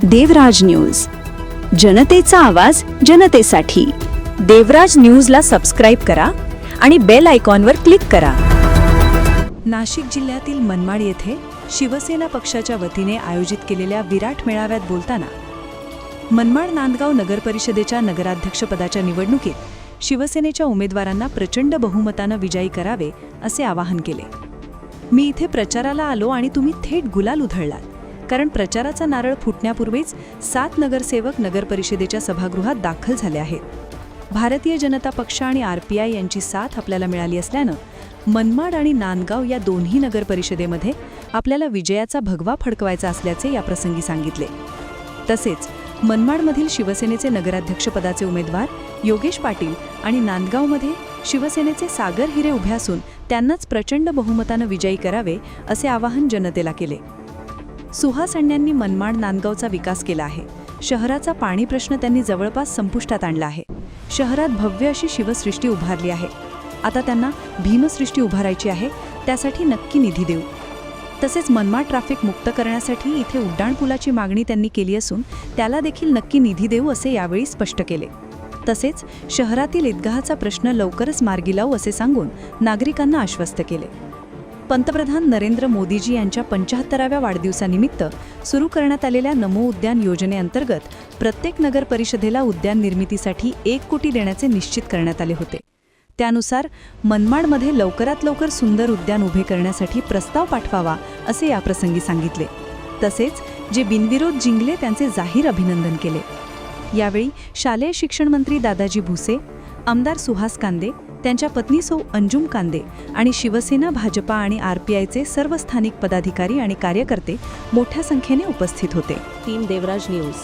देवराज news, जनतेचा आवाज जनतेसाठी। देवराज न्यूजला सबस्क्राईब करा आणि बेल आयकॉनवर क्लिक करा। नाशिक जिल्ह्यातील मनमाड येथे शिवसेना पक्षाच्या वतीने आयोजित केलेल्या विराट मेळाव्यात बोलताना मनमाड नांदगाव नगरपरिषदेच्या नगराध्यक्षपदाच्या निवडणुकीत शिवसेनेच्या उमेदवारांना प्रचंड बहुमतानं विजयी करावे असे आवाहन केले। मी इथे प्रचाराला आलो आणि तुम्ही थेट गुलाल उधळलात, कारण प्रचाराचा नारळ फुटण्यापूर्वीच 7 नगरसेवक नगरपरिषदेच्या सभागृहात दाखल झाले आहेत। भारतीय जनता पक्ष आणि RPI यांची साथ आपल्याला मिळाली असल्यानं मनमाड आणि नांदगाव या दोन्ही नगरपरिषदेमध्ये आपल्याला विजयाचा भगवा फडकवायचा असल्याचे याप्रसंगी सांगितले। तसेच मनमाडमधील शिवसेनेचे नगराध्यक्षपदाचे उमेदवार योगेश पाटील आणि नांदगावमध्ये शिवसेनेचे सागर हिरे उभे असून त्यांनाच प्रचंड बहुमतानं विजयी करावे असे आवाहन जनतेला केले। सुहास अण्णांनी मनमाड नांदगावचा विकास केला आहे। शहराचा पाणी प्रश्न त्यांनी जवळपास संपुष्टात आणला आहे। शहरात भव्य अशी शिवसृष्टी उभारली आहे। आता त्यांना भीमसृष्टी उभारायची आहे, त्यासाठी नक्की निधी देऊ। तसेच मनमाड ट्रॅफिक मुक्त करण्यासाठी इथे उड्डाणपुलाची मागणी त्यांनी केली असून त्याला देखील नक्की निधी देऊ असे यावेळी स्पष्ट केले। तसेच शहरातील ईदगाहचा प्रश्न लवकरच मार्गी लावू असे सांगून नागरिकांना आश्वस्त केले। पंतप्रधान नरेंद्र मोदीजी यांच्या 75व्या वाढदिवसानिमित्त सुरू करण्यात आलेल्या नमो उद्यान योजनेअंतर्गत प्रत्येक नगर परिषदेला उद्यान निर्मितीसाठी 1 कोटी देण्याचे निश्चित करण्यात आले होते। त्यानुसार मनमाडमध्ये लवकरात लवकर सुंदर उद्यान उभे करण्यासाठी प्रस्ताव पाठवावा असे याप्रसंगी सांगितले। तसेच जे बिनविरोध जिंकले त्यांचे जाहीर अभिनंदन केले। यावेळी शालेय शिक्षण मंत्री दादाजी भुसे, आमदार सुहास कांदे, त्यांच्या पत्नी सौ अंजुम कांदे आणि शिवसेना, भाजपा आणि RPIचे सर्व स्थानिक पदाधिकारी आणि कार्यकर्ते मोठ्या संख्येने उपस्थित होते। टीम देवराज न्यूज।